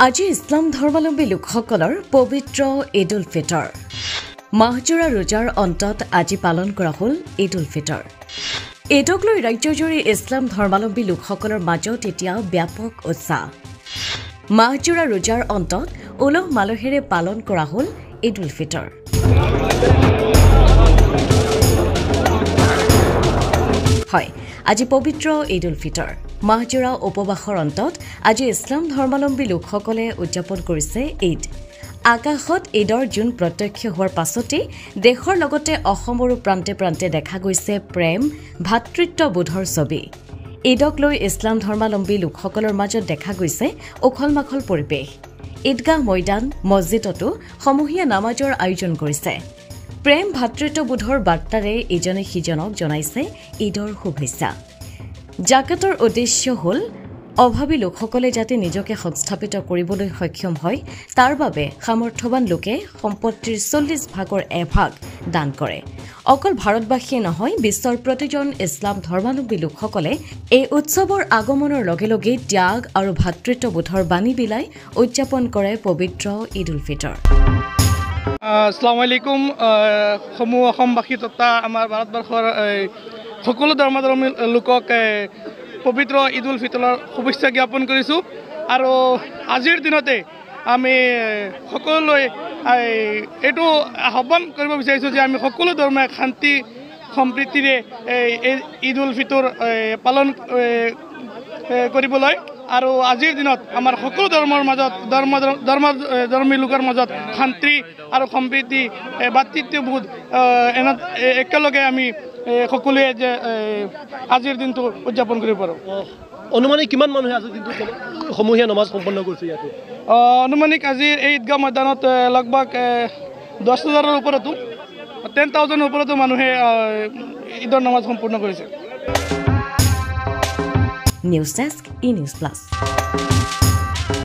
আজি ইছলাম ধৰ্মাৱলম্বী লোকসকলৰ পবিত্ৰ ঈদ উল ফিতৰ মাহজোৰা ৰোজাৰ অন্তত আজি পালন কৰা হ'ল ঈদ উল ফিতৰ। ঈদক লৈ ৰাজ্যজুৰি ইছলাম ধৰ্মাৱলম্বী লোকসকলৰ মাজত এতিয়া ব্যাপক উৎসাহ। মাহজোৰা ৰোজাৰ অন্তত উলহ মালহেৰে পালন কৰা হ'ল ঈদ উল ফিতৰ। হয়, আজি পবিত্ৰ ঈদ উল ফিতৰ মাহজোৰা উপবাসৰ অন্তত আজি ইছলাম ধৰ্মাৱলম্বী লোকসকলে উদযাপন কৰিছে ঈদ। আকাশত ঈদৰ জোন প্ৰত্যক্ষ হোৱাৰ পাছতে দেশৰ লগতে অসমৰো প্ৰান্তে প্ৰান্তে দেখা গৈছে প্ৰেম ভাতৃত্ববোধৰ ছবি। ঈদক লৈ ইছলাম ধৰ্মাৱলম্বী লোকসকলৰ মাজত দেখা গৈছে উখল মাখল পৰিৱেশ। ঈদগাহ ময়দান মছজিদতো সমূহীয়া নামাজৰ আয়োজন কৰিছে। প্ৰেম ভাতৃত্ববোধৰ বাৰ্তাৰে ইজনে সিজনক জনাইছে ঈদৰ শুভেচ্ছা। জাকাতৰ উদ্দেশ্য হ'ল অভাৱী লোকসকলে যাতে নিজকে সংস্থাপিত কৰিবলৈ সক্ষম হয় তাৰ বাবে সামৰ্থ্যৱান লোকে সম্পত্তিৰ 40% এভাগ দান কৰে। অকল ভাৰতবাসীয়ে নহয় বিশ্বৰ প্ৰতিজন ইছলাম ধৰ্মাৱলম্বী লোকসকলে এই উৎসৱৰ আগমনৰ লগে লগে ত্যাগ আৰু ভাতৃত্ববোধৰ বাণী বিলাই উদযাপন কৰে পবিত্ৰ ঈদ উল ফিতৰ। আসসালামু আলাইকুম। সমূহ অসমবাসী তথা আমাৰ ভাৰতবৰ্ষৰ সকলো ধৰ্মাৱলম্বী লোকক পবিত্ৰ ঈদ উল ফিতৰৰ শুভেচ্ছা জ্ঞাপন কৰিছোঁ। আৰু আজিৰ দিনতে আমি সকলোৱে এইটো আহ্বান কৰিব বিচাৰিছোঁ যে আমি সকলো ধৰ্মই শান্তি সম্প্ৰীতিৰে ঈদ উল ফিতৰ পালন কৰিবলৈ আৰু আজিৰ দিনত আমাৰ সকলো ধৰ্মৰ মাজত ধৰ্মী লোকৰ মাজত শান্তি আৰু সম্প্ৰীতি ভাতৃত্ববোধ একেলগে আমি সকলোৱে যে আজিৰ দিনটো উদযাপন কৰিব পাৰোঁ। অনুমানিক কিমান মানুহে আজিৰ দিনটো সমূহীয়া নমাজ সম্পন্ন কৰিছে ইয়াতে? অনুমানিক আজিৰ এই ঈদগাহ ময়দানত লগভগ 10,000ৰ ওপৰতো 10,000ৰ ওপৰতো মানুহে ঈদৰ নমাজ সম্পূৰ্ণ কৰিছে। নিউজ ডেস্ক, ই নিউজ প্লাছ।